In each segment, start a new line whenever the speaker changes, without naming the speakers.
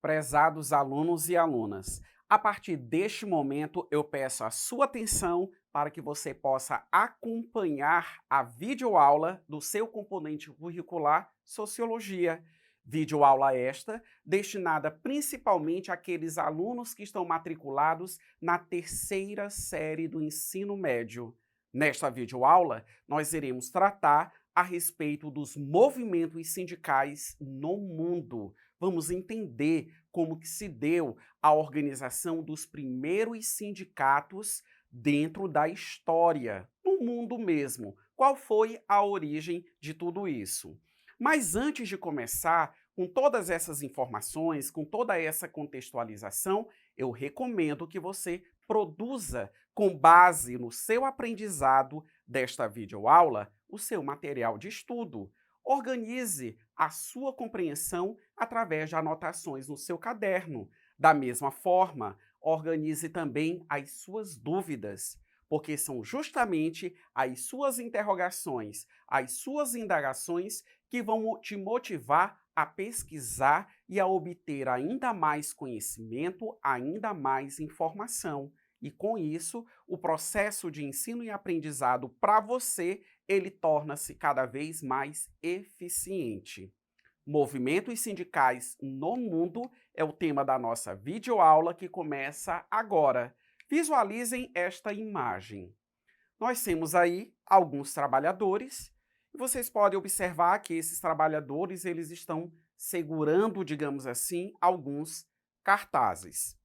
Prezados alunos e alunas, a partir deste momento eu peço a sua atenção para que você possa acompanhar a videoaula do seu componente curricular Sociologia. Videoaula esta destinada principalmente àqueles alunos que estão matriculados na terceira série do ensino médio. Nesta videoaula, nós iremos tratar a respeito dos movimentos sindicais no mundo. Vamos entender como que se deu a organização dos primeiros sindicatos dentro da história, no mundo mesmo. Qual foi a origem de tudo isso? Mas antes de começar, com todas essas informações, com toda essa contextualização, eu recomendo que você produza, com base no seu aprendizado desta videoaula, o seu material de estudo. Organize a sua compreensão através de anotações no seu caderno. Da mesma forma, organize também as suas dúvidas, porque são justamente as suas interrogações, as suas indagações que vão te motivar a pesquisar e a obter ainda mais conhecimento, ainda mais informação. E com isso, o processo de ensino e aprendizado para você, ele torna-se cada vez mais eficiente. Movimentos sindicais no mundo é o tema da nossa videoaula que começa agora. Visualizem esta imagem. Nós temos aí alguns trabalhadores e vocês podem observar que esses trabalhadores eles estão segurando, digamos assim, alguns cartazes.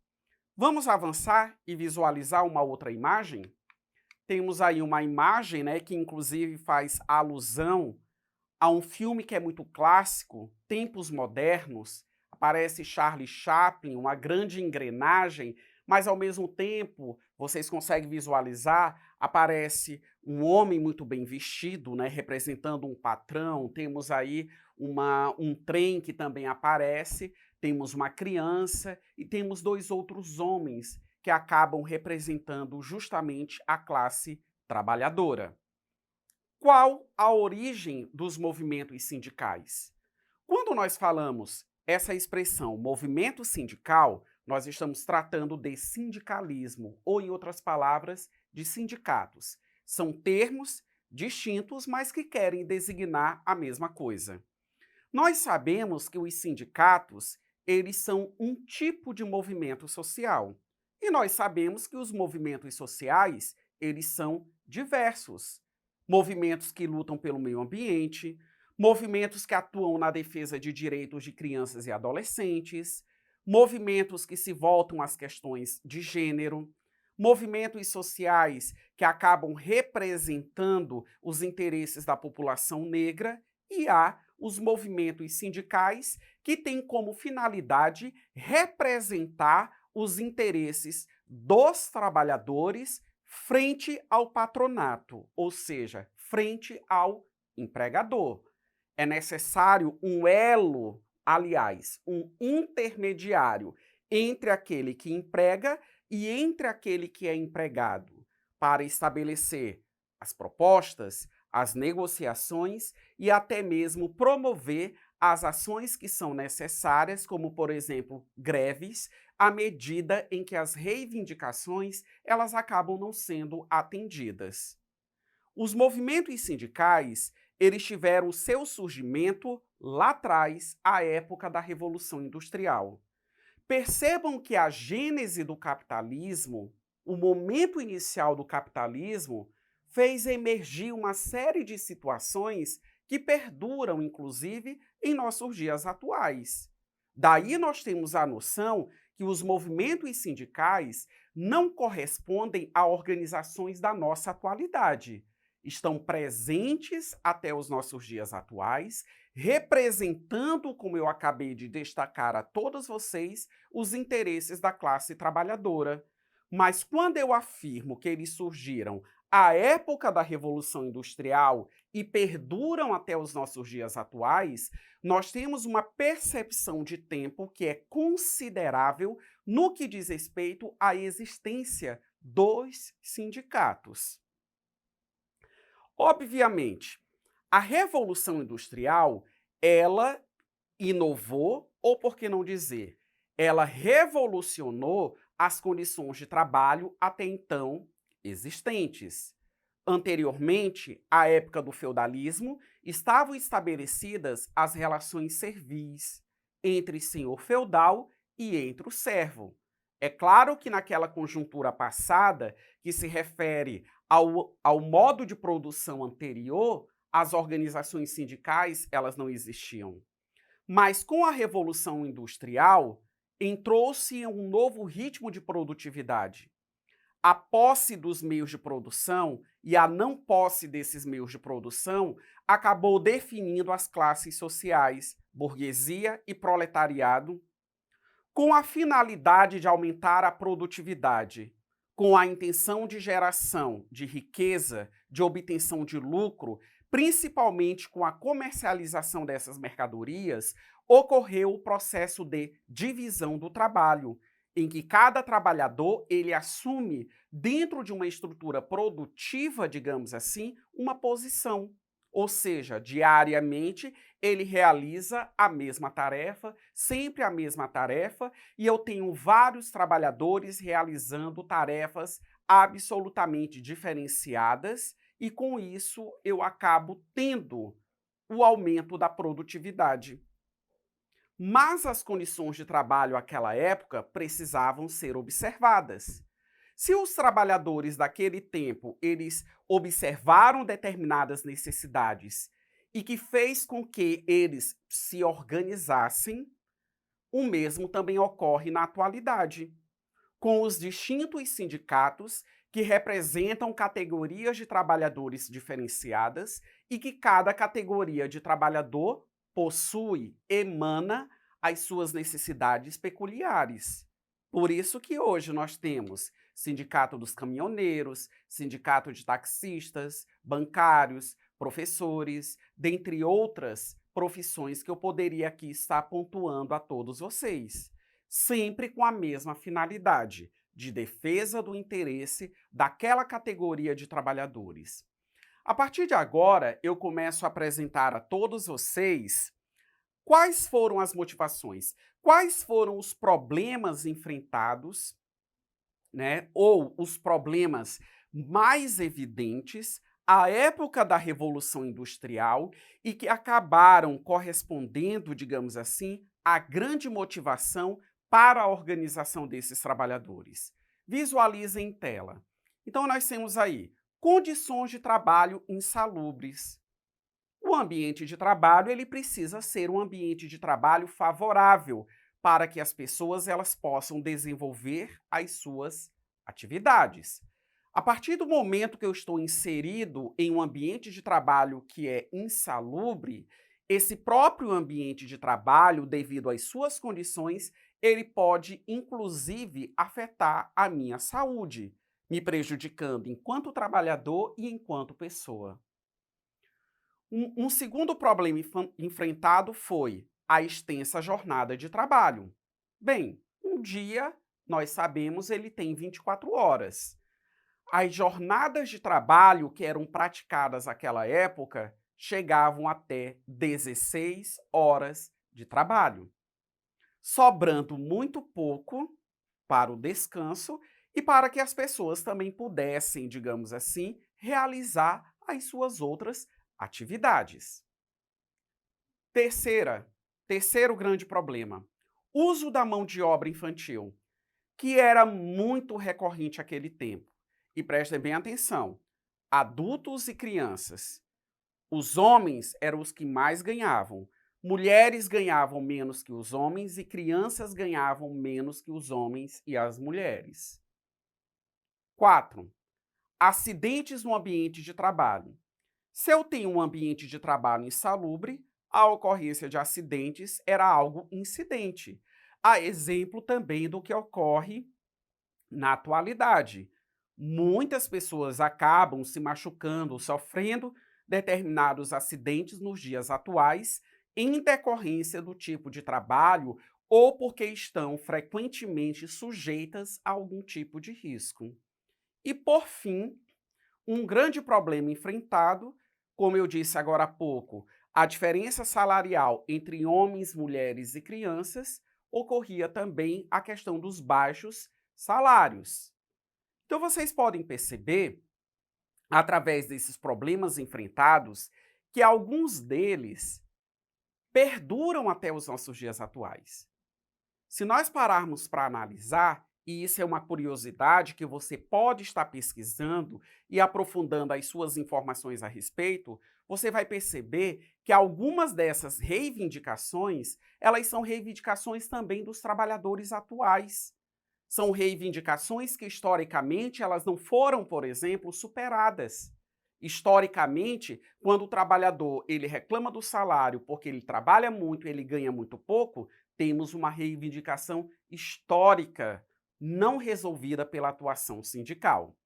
Vamos avançar e visualizar uma outra imagem? Temos aí uma imagem, né, que inclusive faz alusão a um filme que é muito clássico, Tempos Modernos. Aparece Charlie Chaplin, uma grande engrenagem, mas ao mesmo tempo, vocês conseguem visualizar, aparece um homem muito bem vestido, né, representando um patrão. Temos aí um trem que também aparece, temos uma criança e temos dois outros homens que acabam representando justamente a classe trabalhadora. Qual a origem dos movimentos sindicais? Quando nós falamos essa expressão movimento sindical, nós estamos tratando de sindicalismo, ou em outras palavras, de sindicatos. São termos distintos, mas que querem designar a mesma coisa. Nós sabemos que os sindicatos, eles são um tipo de movimento social. E nós sabemos que os movimentos sociais, eles são diversos. Movimentos que lutam pelo meio ambiente, movimentos que atuam na defesa de direitos de crianças e adolescentes, movimentos que se voltam às questões de gênero, movimentos sociais que acabam representando os interesses da população negra e há os movimentos sindicais que têm como finalidade representar os interesses dos trabalhadores frente ao patronato, ou seja, frente ao empregador. É necessário um elo, aliás, um intermediário entre aquele que emprega e entre aquele que é empregado, para estabelecer as propostas, as negociações e até mesmo promover as ações que são necessárias, como, por exemplo, greves, à medida em que as reivindicações elas acabam não sendo atendidas. Os movimentos sindicais, eles tiveram seu surgimento lá atrás, à época da Revolução Industrial. Percebam que a gênese do capitalismo, o momento inicial do capitalismo, fez emergir uma série de situações que perduram, inclusive, em nossos dias atuais. Daí nós temos a noção que os movimentos sindicais não correspondem a organizações da nossa atualidade. Estão presentes até os nossos dias atuais, representando, como eu acabei de destacar a todos vocês, os interesses da classe trabalhadora. Mas quando eu afirmo que eles surgiram à época da Revolução Industrial e perduram até os nossos dias atuais, nós temos uma percepção de tempo que é considerável no que diz respeito à existência dos sindicatos. Obviamente, a Revolução Industrial, ela inovou, ou por que não dizer, ela revolucionou as condições de trabalho até então existentes. Anteriormente, à época do feudalismo, estavam estabelecidas as relações servis entre senhor feudal e entre o servo. É claro que naquela conjuntura passada, que se refere ao modo de produção anterior, as organizações sindicais elas não existiam. Mas com a Revolução Industrial, entrou-se um novo ritmo de produtividade. A posse dos meios de produção e a não posse desses meios de produção acabou definindo as classes sociais, burguesia e proletariado, com a finalidade de aumentar a produtividade, com a intenção de geração de riqueza, de obtenção de lucro, principalmente com a comercialização dessas mercadorias, ocorreu o processo de divisão do trabalho, em que cada trabalhador ele assume, dentro de uma estrutura produtiva, digamos assim, uma posição. Ou seja, diariamente ele realiza a mesma tarefa, sempre a mesma tarefa, e eu tenho vários trabalhadores realizando tarefas absolutamente diferenciadas, e com isso eu acabo tendo o aumento da produtividade. Mas as condições de trabalho àquela época precisavam ser observadas. Se os trabalhadores daquele tempo, eles observaram determinadas necessidades e que fez com que eles se organizassem, o mesmo também ocorre na atualidade, com os distintos sindicatos que representam categorias de trabalhadores diferenciadas e que cada categoria de trabalhador possui, emana as suas necessidades peculiares. Por isso que hoje nós temos sindicato dos caminhoneiros, sindicato de taxistas, bancários, professores, dentre outras profissões que eu poderia aqui estar pontuando a todos vocês, sempre com a mesma finalidade, de defesa do interesse daquela categoria de trabalhadores. A partir de agora, eu começo a apresentar a todos vocês quais foram as motivações, quais foram os problemas enfrentados, né, ou os problemas mais evidentes à época da Revolução Industrial e que acabaram correspondendo, digamos assim, à grande motivação para a organização desses trabalhadores. Visualizem em tela. Então, nós temos aí condições de trabalho insalubres. O ambiente de trabalho ele precisa ser um ambiente de trabalho favorável para que as pessoas elas possam desenvolver as suas atividades. A partir do momento que eu estou inserido em um ambiente de trabalho que é insalubre, esse próprio ambiente de trabalho, devido às suas condições, ele pode inclusive afetar a minha saúde, me prejudicando enquanto trabalhador e enquanto pessoa. Um segundo problema enfrentado foi a extensa jornada de trabalho. Bem, um dia, nós sabemos, ele tem 24 horas. As jornadas de trabalho que eram praticadas naquela época chegavam até 16 horas de trabalho, sobrando muito pouco para o descanso e para que as pessoas também pudessem, digamos assim, realizar as suas outras atividades. Terceiro grande problema, uso da mão de obra infantil, que era muito recorrente àquele tempo. E prestem bem atenção, adultos e crianças. Os homens eram os que mais ganhavam, mulheres ganhavam menos que os homens e crianças ganhavam menos que os homens e as mulheres. 4. Acidentes no ambiente de trabalho. Se eu tenho um ambiente de trabalho insalubre, a ocorrência de acidentes era algo incidente. A exemplo também do que ocorre na atualidade. Muitas pessoas acabam se machucando, sofrendo determinados acidentes nos dias atuais, em decorrência do tipo de trabalho ou porque estão frequentemente sujeitas a algum tipo de risco. E, por fim, um grande problema enfrentado, como eu disse agora há pouco, a diferença salarial entre homens, mulheres e crianças, ocorria também a questão dos baixos salários. Então vocês podem perceber, através desses problemas enfrentados, que alguns deles perduram até os nossos dias atuais. Se nós pararmos para analisar, e isso é uma curiosidade que você pode estar pesquisando e aprofundando as suas informações a respeito, você vai perceber que algumas dessas reivindicações, elas são reivindicações também dos trabalhadores atuais. São reivindicações que historicamente elas não foram, por exemplo, superadas. Historicamente, quando o trabalhador ele reclama do salário porque ele trabalha muito, ele ganha muito pouco, temos uma reivindicação histórica não resolvida pela atuação sindical.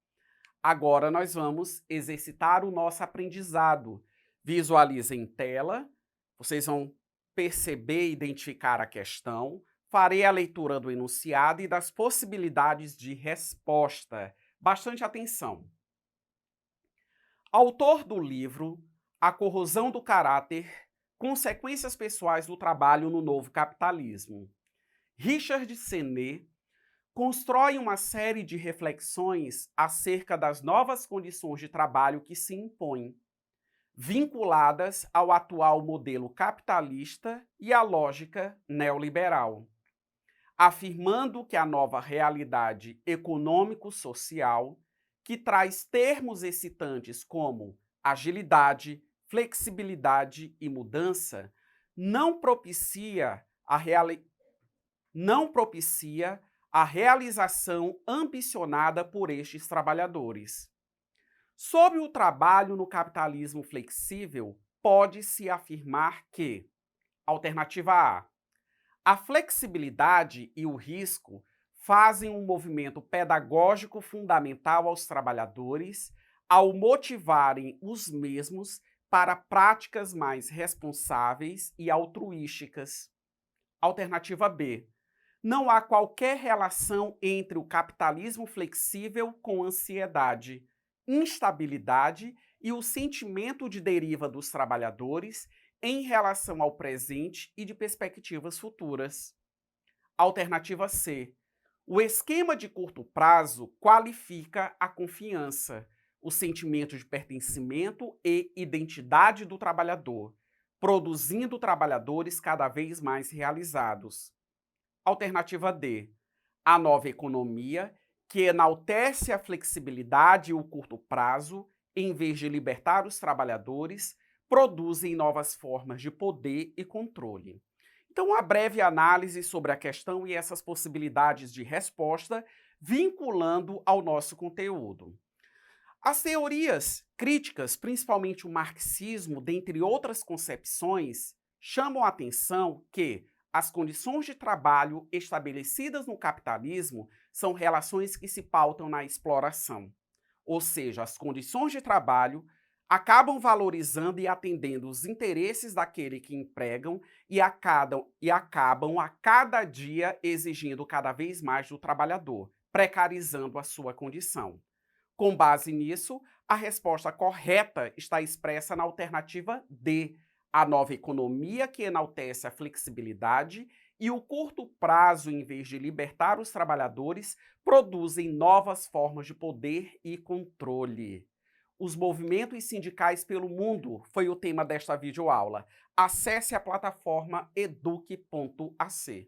Agora nós vamos exercitar o nosso aprendizado. Visualizem em tela, vocês vão perceber e identificar a questão, farei a leitura do enunciado e das possibilidades de resposta. Bastante atenção. Autor do livro A Corrosão do Caráter, Consequências Pessoais do Trabalho no Novo Capitalismo. Richard Sennett constrói uma série de reflexões acerca das novas condições de trabalho que se impõem, vinculadas ao atual modelo capitalista e à lógica neoliberal, afirmando que a nova realidade econômico-social, que traz termos excitantes como agilidade, flexibilidade e mudança, não propicia a realização ambicionada por estes trabalhadores. Sobre o trabalho no capitalismo flexível, pode-se afirmar que, alternativa a flexibilidade e o risco fazem um movimento pedagógico fundamental aos trabalhadores ao motivarem os mesmos para práticas mais responsáveis e altruísticas. Alternativa B. Não há qualquer relação entre o capitalismo flexível com ansiedade, instabilidade e o sentimento de deriva dos trabalhadores em relação ao presente e de perspectivas futuras. Alternativa C. O esquema de curto prazo qualifica a confiança, o sentimento de pertencimento e identidade do trabalhador, produzindo trabalhadores cada vez mais realizados. Alternativa D. A nova economia, que enaltece a flexibilidade e o curto prazo, em vez de libertar os trabalhadores, produzem novas formas de poder e controle. Então, uma breve análise sobre a questão e essas possibilidades de resposta, vinculando ao nosso conteúdo. As teorias críticas, principalmente o marxismo, dentre outras concepções, chamam a atenção que as condições de trabalho estabelecidas no capitalismo são relações que se pautam na exploração. Ou seja, as condições de trabalho acabam valorizando e atendendo os interesses daquele que empregam e acabam a cada dia exigindo cada vez mais do trabalhador, precarizando a sua condição. Com base nisso, a resposta correta está expressa na alternativa D, a nova economia que enaltece a flexibilidade e o curto prazo, em vez de libertar os trabalhadores, produzem novas formas de poder e controle. Os movimentos sindicais pelo mundo foi o tema desta videoaula. Acesse a plataforma eduque.ac.